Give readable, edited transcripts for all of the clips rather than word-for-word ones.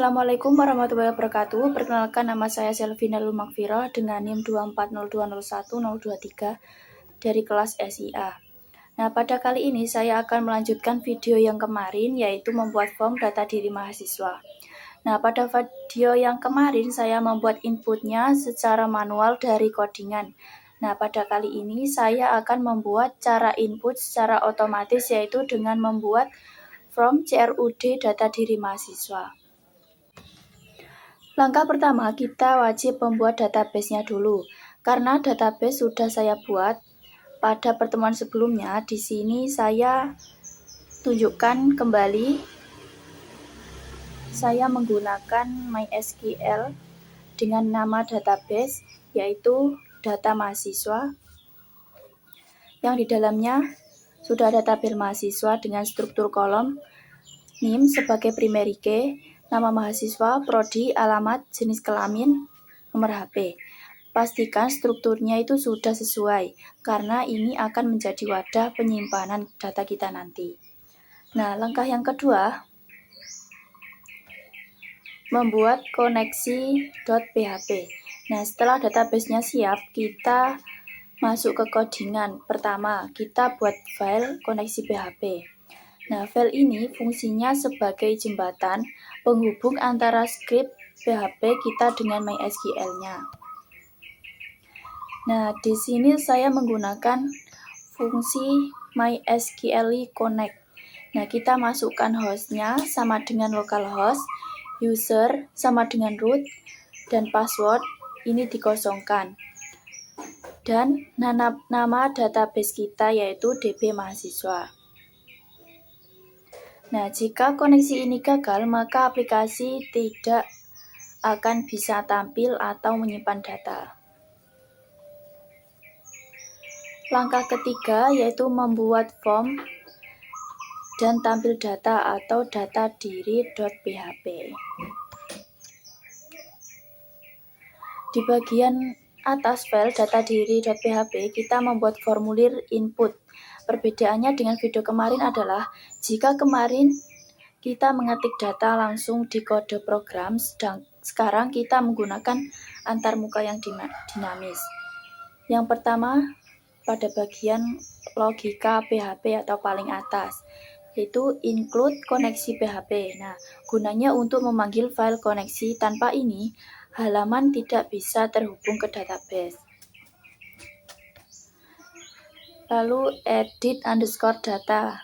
Assalamualaikum warahmatullahi wabarakatuh. Perkenalkan, nama saya Selvina Lumakfira dengan NIM 240201023 dari kelas SIA. Nah, pada kali ini saya akan melanjutkan video yang kemarin, yaitu membuat form data diri mahasiswa. Nah, pada video yang kemarin saya membuat inputnya secara manual dari codingan. Nah, pada kali ini saya akan membuat cara input secara otomatis, yaitu dengan membuat form CRUD data diri mahasiswa. Langkah pertama, kita wajib membuat database-nya dulu. Karena database sudah saya buat pada pertemuan sebelumnya, di sini saya tunjukkan kembali. Saya menggunakan MySQL dengan nama database, yaitu data mahasiswa, yang di dalamnya sudah ada tabel mahasiswa dengan struktur kolom, NIM sebagai primary key, nama mahasiswa, prodi, alamat, jenis kelamin, nomor HP. Pastikan strukturnya itu sudah sesuai, karena ini akan menjadi wadah penyimpanan data kita nanti. Nah, langkah yang kedua, membuat koneksi.php. Nah, setelah database-nya siap, kita masuk ke codingan. Pertama, kita buat file koneksi PHP. Nah, file ini fungsinya sebagai jembatan penghubung antara script PHP kita dengan MySQL-nya. Nah, di sini saya menggunakan fungsi MySQL Connect. Nah, kita masukkan hostnya sama dengan localhost, user sama dengan root, dan password ini dikosongkan. Dan nama database kita yaitu DB mahasiswa. Nah, jika koneksi ini gagal, maka aplikasi tidak akan bisa tampil atau menyimpan data. Langkah ketiga yaitu membuat form dan tampil data atau data diri.php. Di bagian atas file data diri.php, kita membuat formulir input. Perbedaannya dengan video kemarin adalah, jika kemarin kita mengetik data langsung di kode program, sekarang kita menggunakan antarmuka yang dinamis. Yang pertama, pada bagian logika PHP atau paling atas, yaitu include koneksi PHP. Nah, gunanya untuk memanggil file koneksi. Tanpa ini, halaman tidak bisa terhubung ke database. Lalu edit underscore data.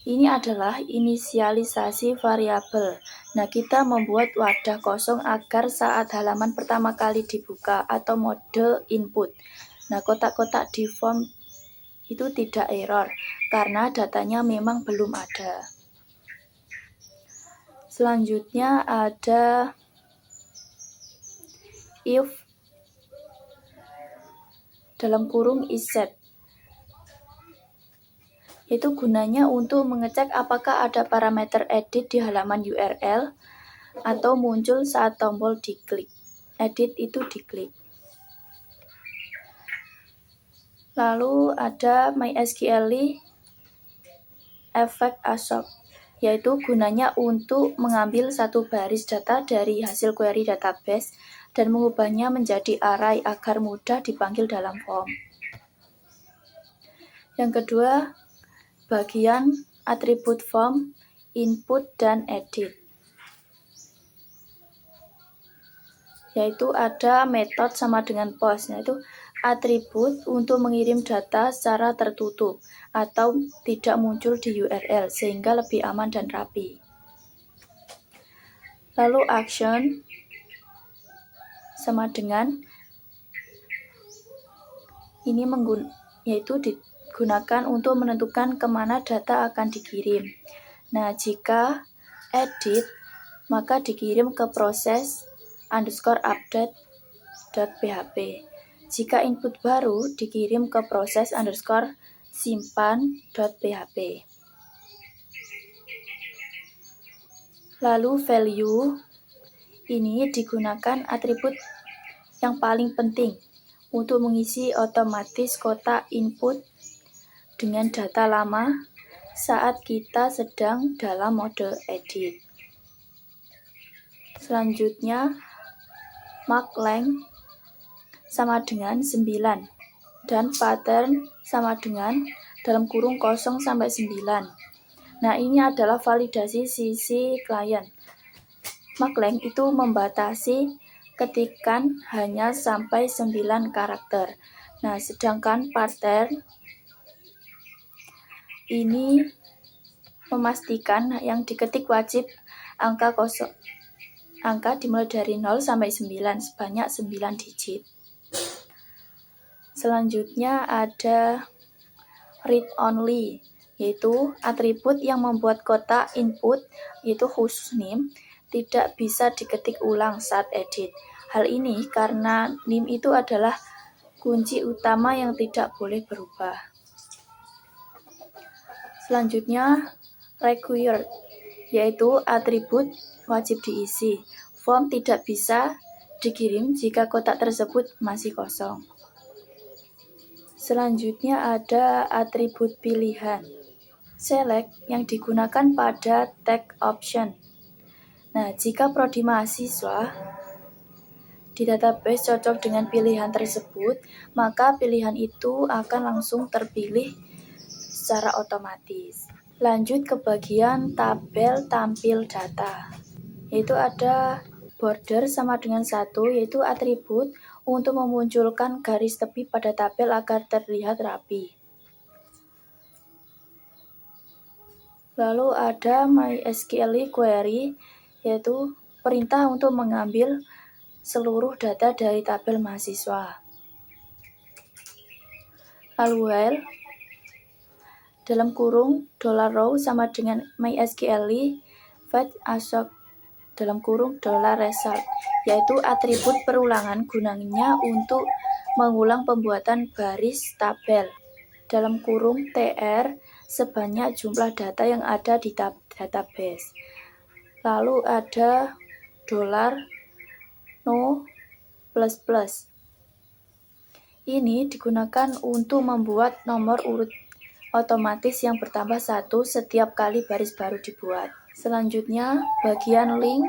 Ini adalah inisialisasi variabel. Nah, kita membuat wadah kosong agar saat halaman pertama kali dibuka atau mode input. Nah, kotak-kotak di form itu tidak error karena datanya memang belum ada. Selanjutnya ada if dalam kurung is set. Itu gunanya untuk mengecek apakah ada parameter edit di halaman URL atau muncul saat tombol diklik. Edit itu diklik. Lalu ada MySQL effect assoc, yaitu gunanya untuk mengambil satu baris data dari hasil query database dan mengubahnya menjadi array agar mudah dipanggil dalam form. Yang kedua, bagian atribut form, input, dan edit. Yaitu ada method sama dengan post, yaitu atribut untuk mengirim data secara tertutup atau tidak muncul di URL sehingga lebih aman dan rapi. Lalu action sama dengan ini yaitu digunakan untuk menentukan kemana data akan dikirim. Nah, jika edit, maka dikirim ke proses underscore update.php. Jika input baru, dikirim ke proses underscore simpan.php. Lalu value, ini digunakan atribut yang paling penting untuk mengisi otomatis kotak input dengan data lama saat kita sedang dalam mode edit. Selanjutnya, mark length sama dengan 9 dan pattern sama dengan dalam kurung 0 sampai 9. Nah, ini adalah validasi sisi klien. Mark length itu membatasi ketikan hanya sampai 9 karakter. Nah, sedangkan pattern ini memastikan yang diketik wajib angka dimulai dari 0 sampai 9 sebanyak 9 digit. Selanjutnya ada read only, yaitu atribut yang membuat kotak input, yaitu khusus name, tidak bisa diketik ulang saat edit. Hal ini karena name itu adalah kunci utama yang tidak boleh berubah. Selanjutnya, required, yaitu atribut wajib diisi. Form tidak bisa dikirim jika kotak tersebut masih kosong. Selanjutnya ada atribut pilihan. Select yang digunakan pada tag option. Nah, jika prodi mahasiswa di database cocok dengan pilihan tersebut, maka pilihan itu akan langsung terpilih secara otomatis. Lanjut ke bagian tabel tampil data, yaitu ada border sama dengan 1, yaitu atribut untuk memunculkan garis tepi pada tabel agar terlihat rapi. Lalu ada MySQL query, yaitu perintah untuk mengambil seluruh data dari tabel mahasiswa. Lalu while dalam kurung $row sama dengan MySQL fetch assoc dalam kurung $result, yaitu atribut perulangan gunanya untuk mengulang pembuatan baris tabel dalam kurung tr sebanyak jumlah data yang ada di database. Lalu ada $no++. Ini digunakan untuk membuat nomor urut otomatis yang bertambah 1 setiap kali baris baru dibuat. Selanjutnya, bagian link,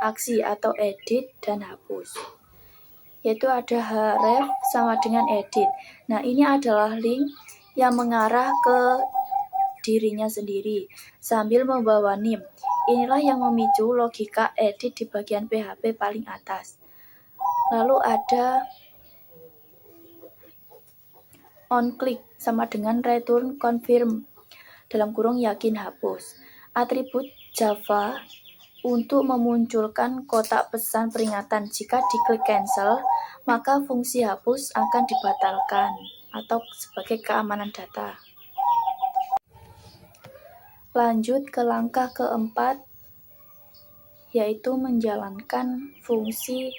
aksi atau edit dan hapus, yaitu ada href sama dengan edit. Nah, ini adalah link yang mengarah ke dirinya sendiri sambil membawa nim. Inilah yang memicu logika edit di bagian PHP paling atas. Lalu ada onClick sama dengan return confirm dalam kurung yakin hapus. Atribut Java untuk memunculkan kotak pesan peringatan jika diklik cancel, maka fungsi hapus akan dibatalkan atau sebagai keamanan data. Lanjut ke langkah keempat, yaitu menjalankan fungsi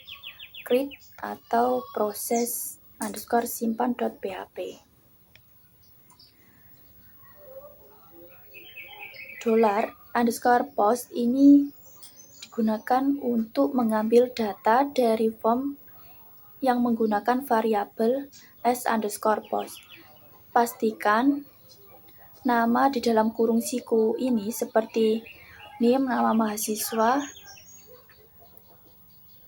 create atau proses _simpan.php. $post ini digunakan untuk mengambil data dari form yang menggunakan variabel s_post. Pastikan nama di dalam kurung siku ini seperti name, nama mahasiswa,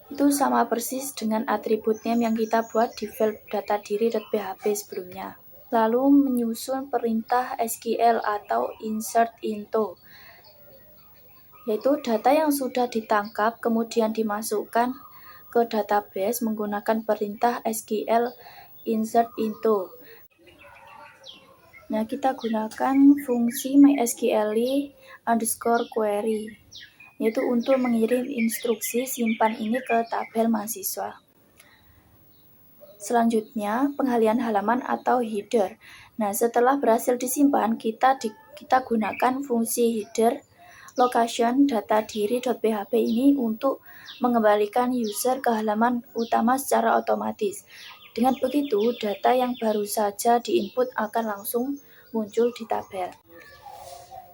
itu sama persis dengan atribut name yang kita buat di file datadiri.php sebelumnya. Lalu menyusun perintah SQL atau insert into, yaitu data yang sudah ditangkap kemudian dimasukkan ke database menggunakan perintah SQL insert into. Nah, kita gunakan fungsi MySQL_query, yaitu untuk mengirim instruksi simpan ini ke tabel mahasiswa. Selanjutnya, penghalian halaman atau header. Nah, setelah berhasil disimpan, kita gunakan fungsi header location datadiri.php ini untuk mengembalikan user ke halaman utama secara otomatis. Dengan begitu, data yang baru saja diinput akan langsung muncul di tabel.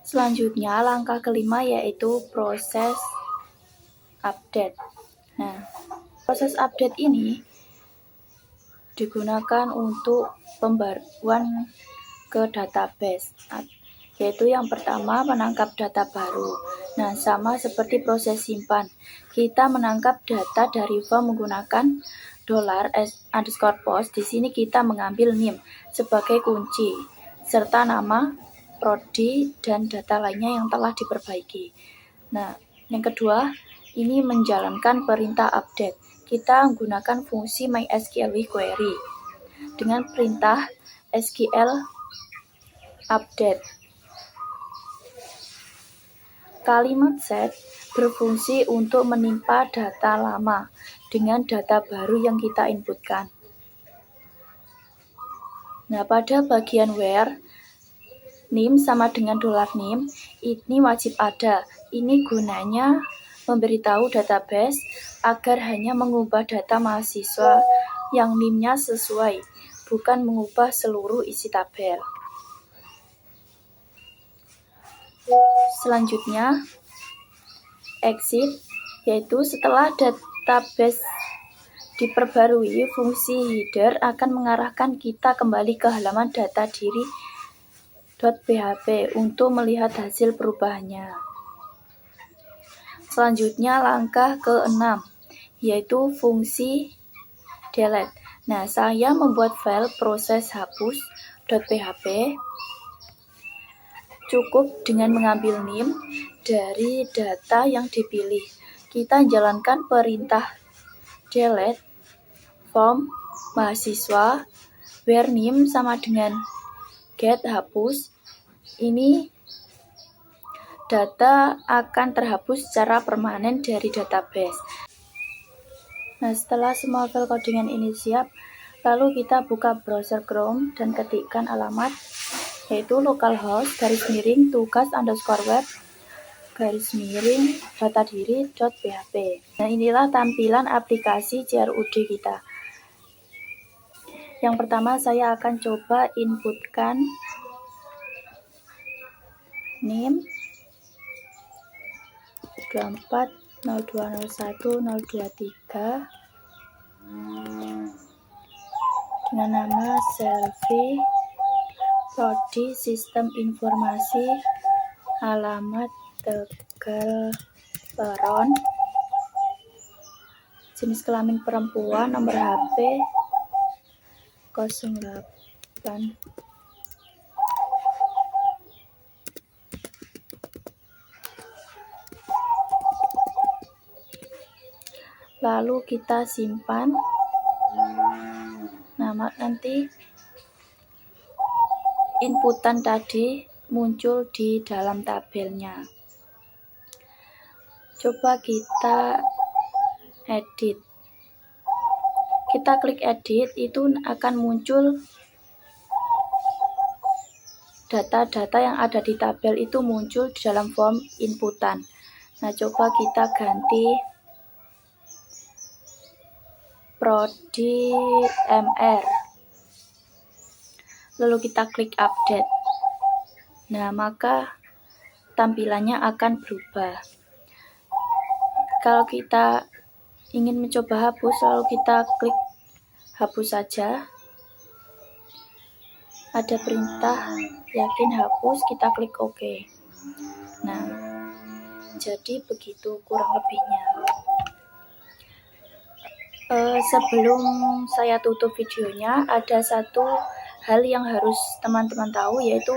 Selanjutnya, langkah kelima yaitu proses update. Nah, proses update ini digunakan untuk pembaruan ke database. yaitu yang pertama menangkap data baru. Nah, sama seperti proses simpan, kita menangkap data dari form menggunakan $_post. Di sini kita mengambil NIM sebagai kunci, serta nama, prodi, dan data lainnya yang telah diperbaiki. Nah, yang kedua, ini menjalankan perintah update. Kita menggunakan fungsi MySQL query dengan perintah SQL update. Kalimat set berfungsi untuk menimpa data lama dengan data baru yang kita inputkan. Nah, pada bagian where, NIM sama dengan $NIM, ini wajib ada. Ini gunanya memberitahu database agar hanya mengubah data mahasiswa yang NIM-nya sesuai, bukan mengubah seluruh isi tabel. Selanjutnya, exit, yaitu setelah database diperbarui, fungsi header akan mengarahkan kita kembali ke halaman data diri.php untuk melihat hasil perubahannya. Selanjutnya langkah ke-6, yaitu fungsi delete. Nah, saya membuat file proses hapus.php cukup dengan mengambil NIM dari data yang dipilih. Kita jalankan perintah delete form mahasiswa where NIM sama dengan get hapus. Ini data akan terhapus secara permanen dari database. Nah, setelah semua file codingan ini siap, lalu kita buka browser Chrome dan ketikkan alamat, yaitu localhost /tugas_web/datadiri.php. Nah, inilah tampilan aplikasi CRUD kita. Yang pertama, saya akan coba inputkan NIM 240201-023 dengan nama Selfie, prodi sistem informasi, alamat Tegal Peron, jenis kelamin perempuan, nomor HP 08. Lalu kita simpan. Nah, nanti inputan tadi muncul di dalam tabelnya. Coba kita edit. Kita klik edit, itu akan muncul data-data yang ada di tabel itu muncul di dalam form inputan. Nah, coba kita ganti prodi MR. Lalu kita klik update. Nah, maka tampilannya akan berubah. Kalau kita ingin mencoba hapus, lalu kita klik hapus saja. Ada perintah yakin hapus, kita klik OK. Nah, jadi begitu kurang lebihnya. Sebelum saya tutup videonya, ada satu hal yang harus teman-teman tahu, yaitu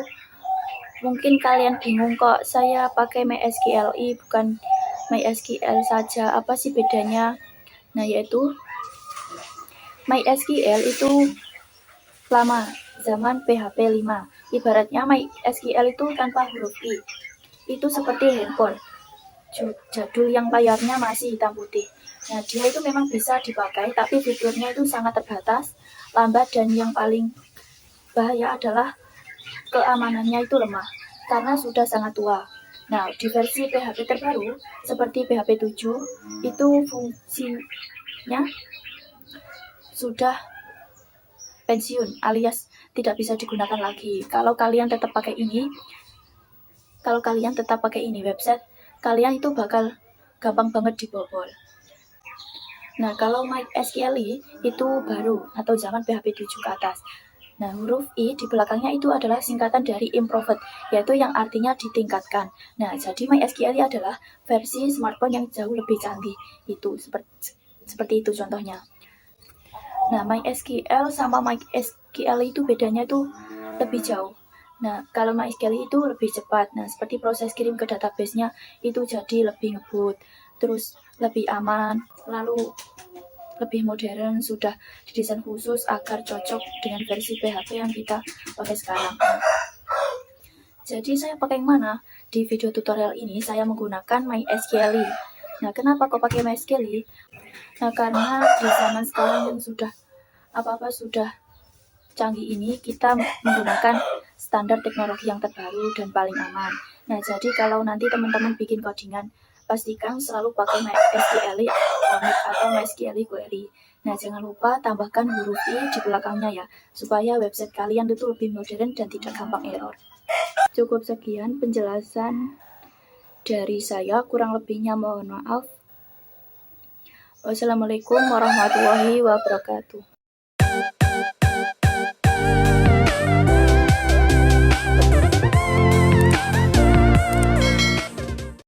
mungkin kalian bingung kok saya pakai MySQLi bukan MySQL saja, apa sih bedanya? Nah, yaitu MySQL itu lama, zaman PHP 5. Ibaratnya MySQL itu tanpa huruf I. Itu seperti handphone jadul yang layarnya masih hitam putih. Nah, dia itu memang bisa dipakai, tapi fiturnya itu sangat terbatas, lambat, dan yang paling bahaya adalah keamanannya itu lemah, karena sudah sangat tua. Nah, di versi PHP terbaru, seperti PHP 7, itu fungsinya sudah pensiun, alias tidak bisa digunakan lagi. Kalau kalian tetap pakai ini website, kalian itu bakal gampang banget dibobol. Nah, kalau MySQLi itu baru atau zaman PHP 7 ke atas. Nah, huruf I di belakangnya itu adalah singkatan dari improved, yaitu yang artinya ditingkatkan. Nah, jadi MySQL adalah versi smartphone yang jauh lebih canggih. Itu seperti itu contohnya. Nah, MySQL sama MySQL itu bedanya itu lebih jauh. Nah, kalau MySQL itu lebih cepat. Nah, seperti proses kirim ke database-nya itu jadi lebih ngebut, terus lebih aman, lalu lebih modern, sudah didesain khusus agar cocok dengan versi PHP yang kita pakai sekarang. Jadi saya pakai yang mana? Di video tutorial ini saya menggunakan MySQL. Nah, kenapa kok pakai MySQL? Nah, karena di zaman sekarang yang sudah apa-apa sudah canggih ini, kita menggunakan standar teknologi yang terbaru dan paling aman. Nah, jadi kalau nanti teman-teman bikin codingan, pastikan selalu pakai MySQL atau MySQL query. Nah, jangan lupa tambahkan huruf I di belakangnya ya, supaya website kalian itu lebih modern dan tidak gampang error. Cukup sekian penjelasan dari saya, kurang lebihnya mohon maaf. Wassalamualaikum warahmatullahi wabarakatuh.